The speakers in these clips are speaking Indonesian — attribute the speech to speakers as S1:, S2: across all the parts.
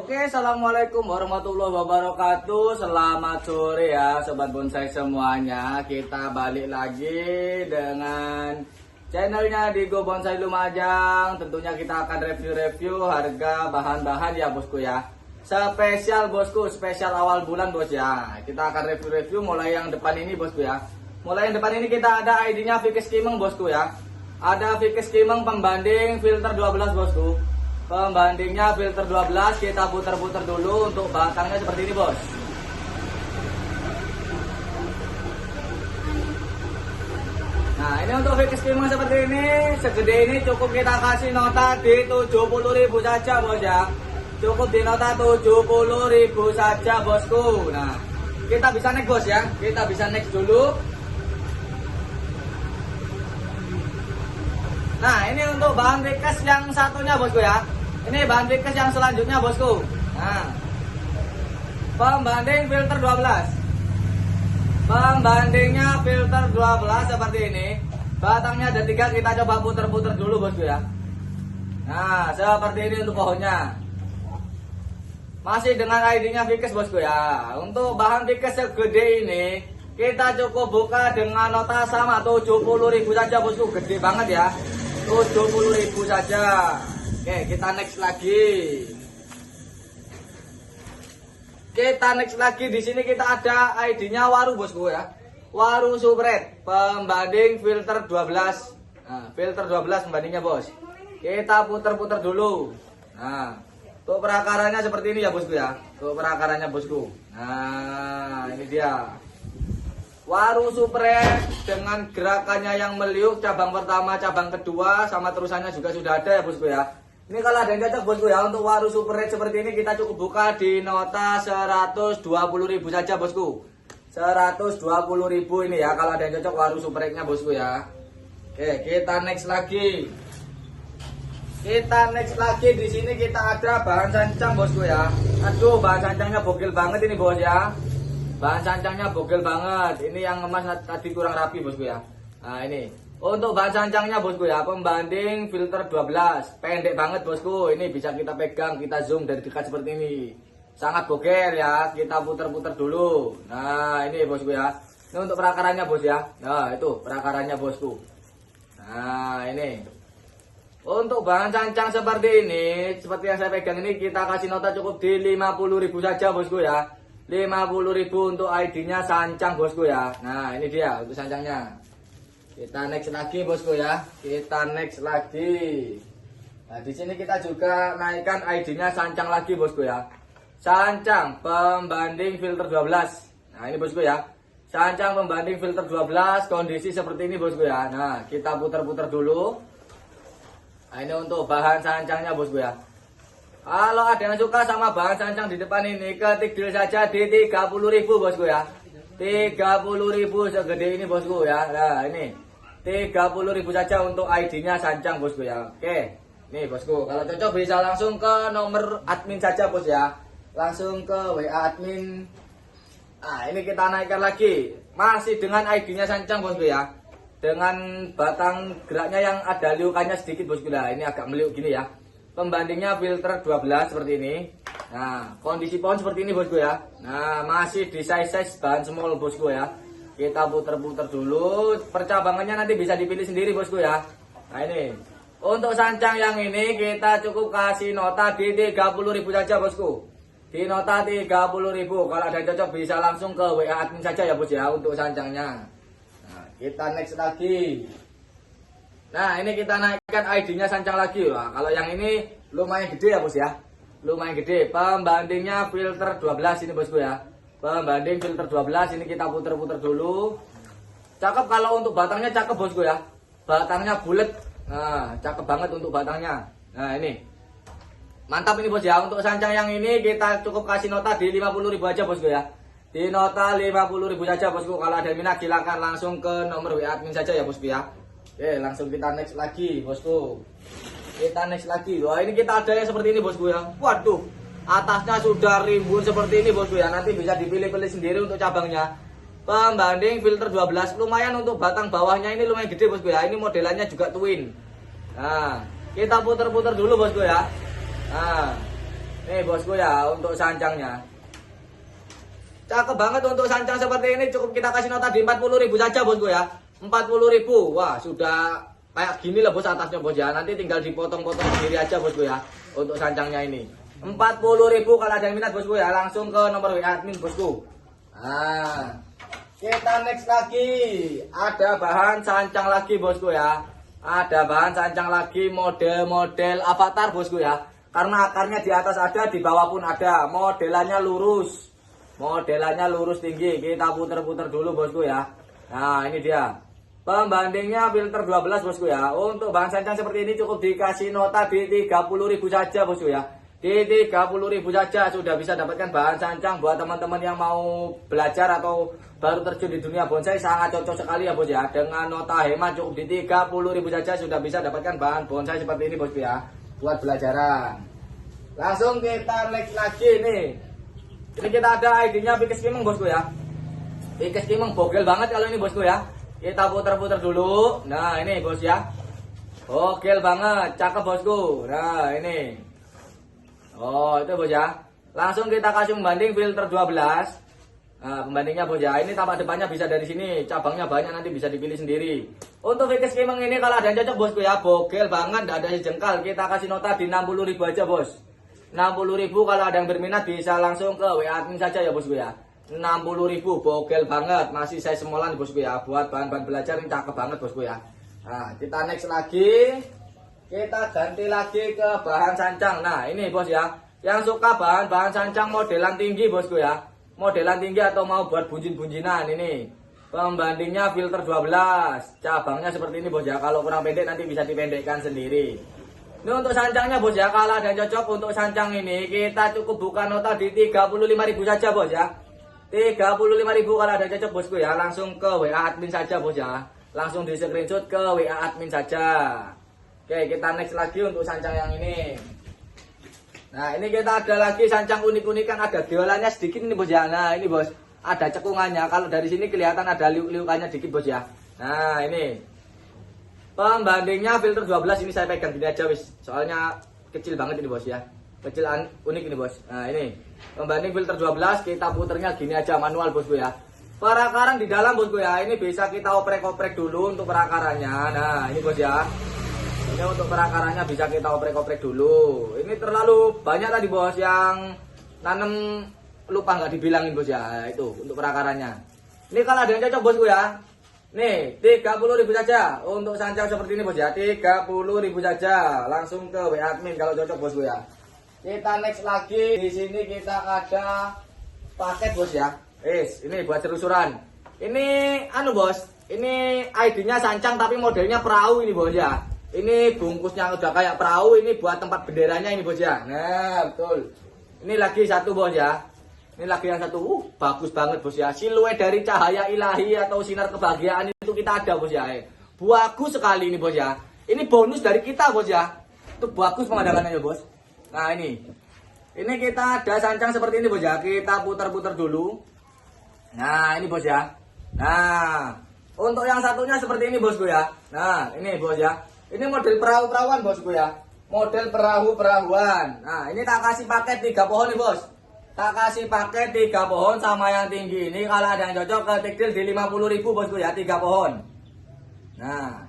S1: Oke, assalamualaikum warahmatullahi wabarakatuh. Selamat sore ya, sobat bonsai semuanya. Kita balik lagi dengan channelnya Digo Bonsai Lumajang. Tentunya kita akan review-review harga bahan-bahan ya bosku ya. Spesial bosku, spesial awal bulan bos ya. Kita akan review-review mulai yang depan ini bosku ya. Mulai yang depan ini kita ada ID-nya Vikes Kimeng bosku ya. Ada Vikes Kimeng pembanding filter 12 bosku. Pembandingnya filter 12, kita putar-putar dulu untuk batangnya seperti ini bos. Nah ini untuk Vikes Kimeng seperti ini, segede ini cukup kita kasih nota di 70.000 saja bos ya. Cukup di nota 70.000 saja bosku. Nah kita bisa next bos ya, kita bisa next dulu. Nah ini untuk bahan Vikes yang satunya bosku ya. Ini bahan Vikes yang selanjutnya bosku. Nah pembanding filter 12. Pembandingnya filter 12 seperti ini. Batangnya ada 3, kita coba puter-puter dulu bosku ya. Nah seperti ini untuk pohonnya. Masih dengan ID-nya Vikes bosku ya. Untuk bahan Vikes segede ini kita cukup buka dengan nota sama 70.000 saja bosku. Gede banget ya, 70.000 saja. Oke, kita next lagi. Kita next lagi. Di sini kita ada ID-nya Waru bosku ya. Waru Supret pembanding filter 12. Nah, filter 12 pembandingnya bos. Kita puter-puter dulu. Nah, untuk perakarannya seperti ini ya bosku ya. Untuk perakarannya bosku. Nah, ini dia. Waru Supret dengan gerakannya yang meliuk, cabang pertama, cabang kedua, sama terusannya juga sudah ada ya bosku ya. Ini kalau ada yang cocok bosku ya, untuk Waru Supret seperti ini kita cukup buka di nota 120.000 saja bosku. 120.000 ini ya, kalau ada yang cocok Waru Supretnya bosku ya. Oke, kita next lagi. Kita next lagi. Di sini kita ada bahan sancang bosku ya. Aduh, bahan sancangnya bogel banget ini bos ya. Bahan sancangnya bogel banget. Ini yang ngemas tadi kurang rapi bosku ya. Nah ini untuk bahan sancangnya bosku ya, pembanding filter 12. Pendek banget bosku. Ini bisa kita pegang, kita zoom dari dekat seperti ini. Sangat bogel ya. Kita putar-putar dulu. Nah ini bosku ya. Ini untuk perakarannya bos ya. Nah itu perakarannya bosku. Nah ini untuk bahan sancang seperti ini, seperti yang saya pegang ini, kita kasih nota cukup di 50.000 saja bosku ya. 50.000 untuk ID-nya sancang bosku ya. Nah ini dia untuk sancangnya. Kita next lagi bosku ya. Kita next lagi. Nah di sini kita juga naikkan ID-nya sancang lagi bosku ya. Sancang pembanding filter 12. Nah ini bosku ya. Sancang pembanding filter 12, kondisi seperti ini bosku ya. Nah kita putar-putar dulu. Nah ini untuk bahan sancangnya bosku ya. Kalau ada yang suka sama bahan sancang di depan ini, ketik deal saja di 30.000 bosku ya. 30.000 segede ini bosku ya. Nah ini 30.000 saja untuk ID-nya sancang bosku ya. Oke, nih bosku, kalau cocok bisa langsung ke nomor admin saja bos ya. Langsung ke WA admin. Nah ini kita naikkan lagi. Masih dengan ID-nya sancang bosku ya. Dengan batang geraknya yang ada liukannya sedikit bosku lah. Ini agak meliuk gini ya. Pembandingnya filter 12 seperti ini. Nah kondisi pohon seperti ini bosku ya. Nah masih di size bahan small bosku ya. Kita puter-puter dulu. Percabangannya nanti bisa dipilih sendiri bosku ya. Nah ini untuk sancang yang ini kita cukup kasih nota di 30.000 saja bosku. Di nota 30.000. Kalau ada yang cocok bisa langsung ke WA admin saja ya bos ya untuk sancangnya. Nah kita next lagi. Nah ini kita naikkan ID-nya sancang lagi. Wah, kalau yang ini lumayan gede ya bos ya. Lumayan gede. Pembandingnya filter 12 ini bosku ya. Pembanding filter 12 ini kita puter-puter dulu. Cakep kalau untuk batangnya, cakep bosku ya. Batangnya bulat. Nah cakep banget untuk batangnya. Nah ini mantap ini bos ya. Untuk sancang yang ini kita cukup kasih nota di 50.000 aja bosku ya. Di nota 50.000 saja bosku. Kalau ada minat silakan langsung ke nomor WA admin saja ya bosku ya. Oke, langsung kita next lagi bosku. Kita next lagi. Wah ini kita ada yang seperti ini bosku ya. Waduh, atasnya sudah rimbun seperti ini bosku ya. Nanti bisa dipilih-pilih sendiri untuk cabangnya. Pembanding filter 12. Lumayan untuk batang bawahnya ini lumayan gede bosku ya. Ini modelannya juga twin. Nah kita putar-putar dulu bosku ya. Nah Nih bosku ya, untuk sancangnya. Cakep banget untuk sancang seperti ini, cukup kita kasih nota di 40.000 saja bosku ya. 40.000. Wah, sudah kayak gini lah bos atasnya bos ya. Nanti tinggal dipotong-potong sendiri aja bosku ya. Untuk sancangnya ini. 40.000 kalau ada yang minat bosku ya, langsung ke nomor WA admin bosku. Nah, kita next lagi. Ada bahan sancang lagi bosku ya. Ada bahan sancang lagi model-model avatar bosku ya. Karena akarnya di atas ada, di bawah pun ada. Modelannya lurus. Modelannya lurus tinggi. Kita puter-puter dulu bosku ya. Nah, ini dia. Pembandingnya filter 12 bosku ya. Untuk bahan sancang seperti ini cukup dikasih nota di 30.000 saja bosku ya. Di 30.000 saja sudah bisa dapatkan bahan sancang buat teman-teman yang mau belajar atau baru terjun di dunia bonsai. Sangat cocok sekali ya bos ya. Dengan nota hemat cukup di 30.000 saja sudah bisa dapatkan bahan bonsai seperti ini bosku ya. Buat belajaran. Langsung kita next lagi nih. Ini kita ada ID-nya Pikes Kimeng bosku ya. Pikes Kimeng bogel banget kalau ini bosku ya. Kita putar-putar dulu. Nah ini bos ya. Bogel banget, cakep bosku. Nah ini. Oh itu bos ya. Langsung kita kasih pembanding filter 12. Nah pembandingnya bos ya. Ini tampak depannya bisa dari sini. Cabangnya banyak, nanti bisa dipilih sendiri. Untuk Pikes Kimeng ini kalau ada yang cocok bosku ya. Bogel banget, tidak ada sejengkal. Kita kasih nota di 60.000 aja bos. 60.000 kalau ada yang berminat bisa langsung ke WA admin saja ya bosku ya. 60.000 bogel banget, masih saya semolan bosku ya. Buat bahan-bahan belajar ini cakep banget bosku ya. Nah kita next lagi. Kita ganti lagi ke bahan sancang. Nah ini bos ya, yang suka bahan-bahan sancang modelan tinggi bosku ya. Modelan tinggi atau mau buat bunjin-bunjinan ini. Pembandingnya filter 12. Cabangnya seperti ini bos ya. Kalau kurang pendek nanti bisa dipendekkan sendiri. Ini untuk sancangnya bos ya. Kalau ada yang cocok untuk sancang ini, kita cukup buka nota di 35.000 saja bos ya. 35.000 kalau ada yang cocok bosku ya. Langsung ke WA admin saja bos ya. Langsung di screenshot ke WA admin saja. Oke, kita next lagi untuk sancang yang ini. Nah ini kita ada lagi sancang unik-unikan. Ada geolannya sedikit ini bos ya. Nah ini bos, ada cekungannya. Kalau dari sini kelihatan ada liuk-liukannya dikit bos ya. Nah ini pembandingnya filter 12. Ini saya pegang gini aja wis. Soalnya kecil banget ini bos ya. Kecil unik ini bos. Nah ini pembanding filter 12. Kita puternya gini aja manual bosku ya. Perakaran di dalam bosku ya. Ini bisa kita oprek-oprek dulu untuk perakarannya. Nah ini bos ya. Ini untuk perakarannya bisa kita oprek-oprek dulu. Ini terlalu banyak tadi bos yang nanam, lupa nggak dibilangin bos ya. Itu untuk perakarannya. Ini kalau ada yang cocok bosku ya. Nih 30.000 saja untuk sancang seperti ini bos ya. 30.000 saja. Langsung ke WA admin kalau cocok bosku ya. Kita next lagi. Di sini kita ada paket bos ya. Ini buat selusuran. Ini anu bos. Ini ID-nya sancang tapi modelnya perahu ini bos ya. Ini bungkusnya udah kayak perahu. Ini buat tempat benderanya ini bos ya. Nah betul. Ini lagi satu bos ya. Ini lagi yang satu. Bagus banget bos ya. Siluet dari cahaya ilahi atau sinar kebahagiaan itu kita ada bos ya. Bagus sekali ini bos ya. Ini bonus dari kita bos ya. Itu bagus pemandangannya bos. Nah ini kita ada sancang seperti ini bos ya. Kita putar-putar dulu. Nah ini bos ya. Nah untuk yang satunya seperti ini bosku ya. Nah ini bos ya. Ini model perahu-perahuan bosku ya. Model perahu-perahuan. Nah ini tak kasih paket 3 pohon nih bos. Tak kasih paket 3 pohon sama yang tinggi ini. Kalau ada yang cocok ke tekstil di 50.000 bosku ya. 3 pohon. Nah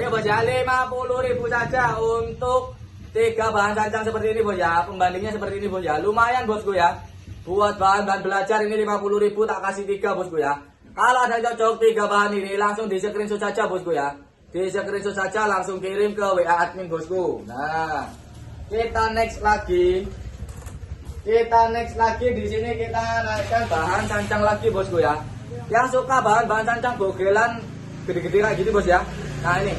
S1: ayo bos ya. 50.000 saja untuk 3 bahan sancang seperti ini bos ya. Pembandingnya seperti ini bos ya. Lumayan bosku ya. Buat bahan-bahan belajar ini 50.000 tak kasih 3 bosku ya. Kalau ada yang cocok 3 bahan ini langsung di screenshot saja bosku ya. Di screenshot saja langsung kirim ke WA admin bosku. Nah, kita next lagi. Di sini kita naikkan bahan sancang lagi bosku ya. Yang suka bahan-bahan sancang bogelan gede-gede kayak gini bos ya. Nah ini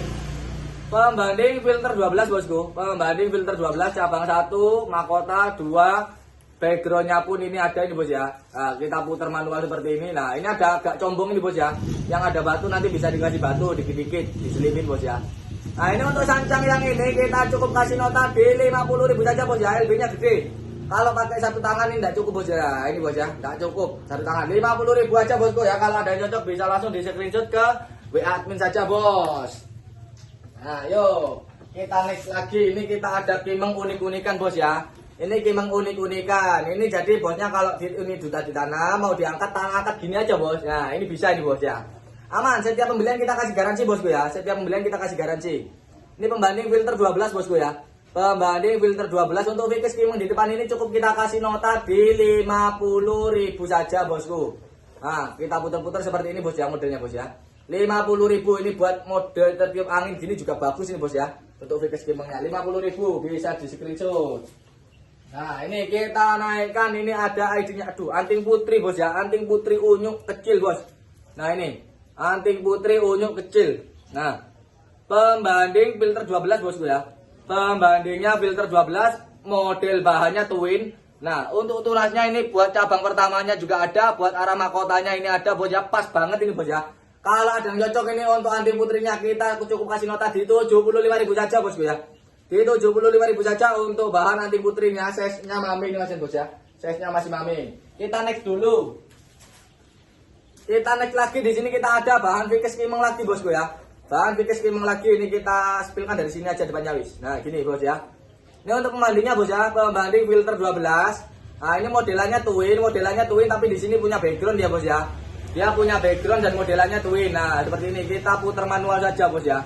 S1: pembanding filter 12 bosku. Pembanding filter 12 cabang 1, mahkota 2. Backgroundnya pun ini ada ini bos ya. Nah, kita putar manual seperti ini. Nah ini ada agak combong ini bos ya. Yang ada batu nanti bisa dikasih batu dikit-dikit, diselipin bos ya. Nah ini untuk sancang yang ini kita cukup kasih nota di 50.000 saja bos ya. LB nya gede. Kalau pakai satu tangan ini tidak cukup bos ya. Ini bos ya, tidak cukup satu tangan. 50.000 aja bosku ya. Kalau ada yang cocok bisa langsung di screenshot ke WA admin saja bos. Nah yuk kita next lagi. Ini kita ada kimeng unik-unikan bos ya. Ini kimeng unik-unikan. Ini jadi bosnya kalau ini duta di tanah mau diangkat tangan angkat gini aja bos. Nah ini bisa ini bos ya. Aman. Setiap pembelian kita kasih garansi bosku ya. Setiap pembelian kita kasih garansi. Ini pembanding filter 12 bosku ya. Pembanding filter 12 untuk Vicks kimeng di depan ini cukup kita kasih nota di 50.000 saja bosku. Nah kita putar-putar seperti ini bos ya modelnya bos ya. 50.000 ini buat model tertiup angin gini juga bagus ini bos ya. Untuk Vicks kimengnya 50.000 bisa di screenshot. Nah ini kita naikkan, ini ada ID-nya, aduh anting putri bos ya, anting putri unyuk kecil bos. Nah ini anting putri unyuk kecil. Nah pembanding filter 12 bosku ya, pembandingnya filter 12, model bahannya twin. Nah untuk tulasnya ini buat cabang pertamanya juga ada, buat arah mahkotanya ini ada bos ya, pas banget ini bos ya. Kalau ada yang cocok ini untuk anting putrinya kita cukup kasih nota di 75.000 saja bosku ya. Di 75.000 saja untuk bahan anting putrinya, size-nya mami ini masih bos ya. Size-nya masih mami. Kita next dulu. Kita next lagi di sini kita ada bahan Vicks kimeng lagi bosku ya. Bahan Vicks kimeng lagi ini kita spillkan dari sini aja depannya wis. Nah, gini bos ya. Ini untuk pembandingnya bos ya, pembanding filter 12. Nah, ini modelannya twin tapi di sini punya background ya bos ya. Dia punya background dan modelannya twin. Nah, seperti ini kita putar manual saja bos ya.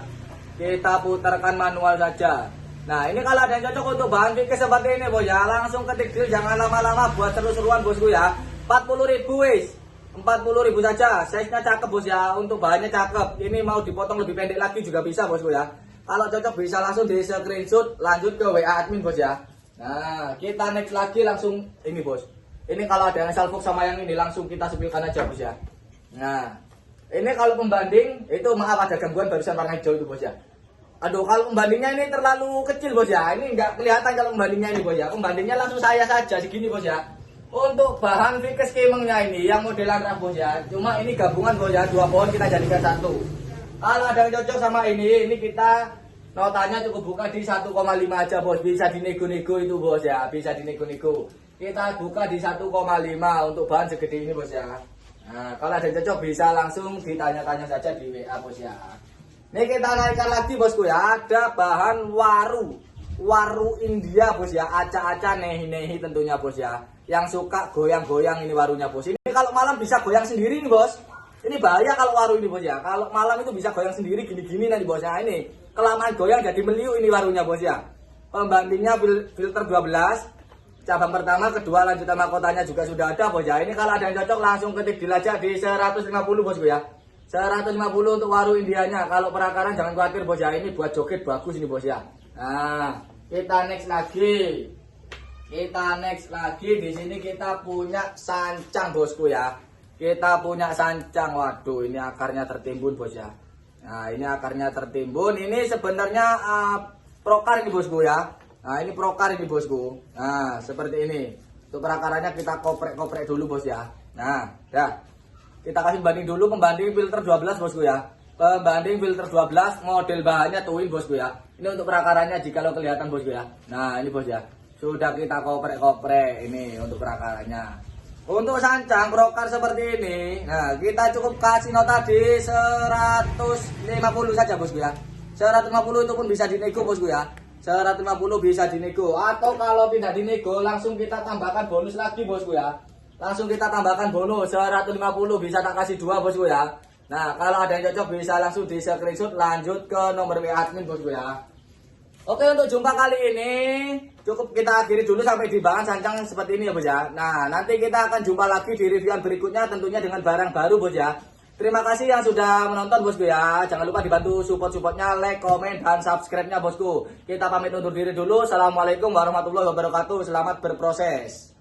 S1: Kita putarkan manual saja. Nah ini kalau ada yang cocok untuk bahan Vicks seperti ini bos ya, langsung ketik deal, jangan lama-lama buat seru-seruan bosku ya. 40.000 wis, 40.000 saja, size-nya cakep bos ya, untuk bahannya cakep. Ini mau dipotong lebih pendek lagi juga bisa bosku ya. Kalau cocok bisa langsung di screenshot, lanjut ke WA admin bos ya. Nah kita next lagi langsung ini bos. Ini kalau ada yang salfok sama yang ini langsung kita sepilkan aja bos ya. Nah ini kalau pembanding itu maaf ada gangguan barusan warna hijau itu bos ya. Aduh kalau pembandingnya ini terlalu kecil bos ya, ini nggak kelihatan kalau pembandingnya ini bos ya. Pembandingnya langsung saya saja segini bos ya. Untuk bahan Vicks kimengnya ini yang modelan rak bos ya, cuma ini gabungan bos ya, 2 pohon kita jadikan satu. Kalau ada yang cocok sama ini kita notanya cukup buka di 1,5 aja bos, bisa dinego-nego itu bos ya, bisa dinego-nego. Kita buka di 1,5 untuk bahan segede ini bos ya. Nah kalau ada yang cocok bisa langsung ditanya-tanya saja di WA bos ya. Ini kita naikkan lagi bosku ya, ada bahan waru India bos ya, aca-aca nehi-nehi tentunya bos ya. Yang suka goyang-goyang ini warunya bos. Ini kalau malam bisa goyang sendiri nih bos. Ini bahaya kalau waru ini bos ya. Kalau malam itu bisa goyang sendiri gini-gini nanti bos ya. Ini kelamaan goyang jadi meliuk ini warunya bos ya. Pembandingnya filter 12. Cabang pertama, kedua, lanjutan mahkotanya juga sudah ada bos ya. Ini kalau ada yang cocok langsung ketik deal aja di 150 bosku ya. 150 untuk waru Indianya. Kalau perakaran jangan khawatir bos ya, ini buat joget bagus ini bos ya. Nah kita next lagi. Kita next lagi, di sini kita punya sancang bosku ya. Kita punya sancang. Waduh ini akarnya tertimbun bos ya. Nah ini akarnya tertimbun. Ini sebenarnya prokar ini bosku ya. Nah ini prokar ini bosku. Nah seperti ini. Untuk perakarannya kita koprek-koprek dulu bos ya. Nah dah. Kita kasih banding dulu, pembanding filter 12 bosku ya. Pembanding filter 12, model bahannya twin bosku ya. Ini untuk perakarannya jika lo kelihatan bosku ya. Nah ini bos ya. Sudah kita koprek-koprek ini untuk perakarannya. Untuk sancang prokar seperti ini, nah kita cukup kasih nota di 150 saja bosku ya. 150 itu pun bisa dinego bosku ya. 150 bisa dinego. Atau kalau tidak dinego langsung kita tambahkan bonus lagi bosku ya. Langsung kita tambahkan bonus 150 bisa tak kasih 2 bosku ya. Nah kalau ada yang cocok bisa langsung di screenshot lanjut ke nomor WA admin bosku ya. Oke untuk jumpa kali ini cukup kita akhiri dulu sampai di bahan sancang seperti ini ya bos ya. Nah nanti kita akan jumpa lagi di reviewan berikutnya tentunya dengan barang baru bos ya. Terima kasih yang sudah menonton bosku ya. Jangan lupa dibantu support-supportnya, like, komen, dan subscribe-nya bosku. Kita pamit undur diri dulu. Assalamualaikum warahmatullahi wabarakatuh. Selamat berproses.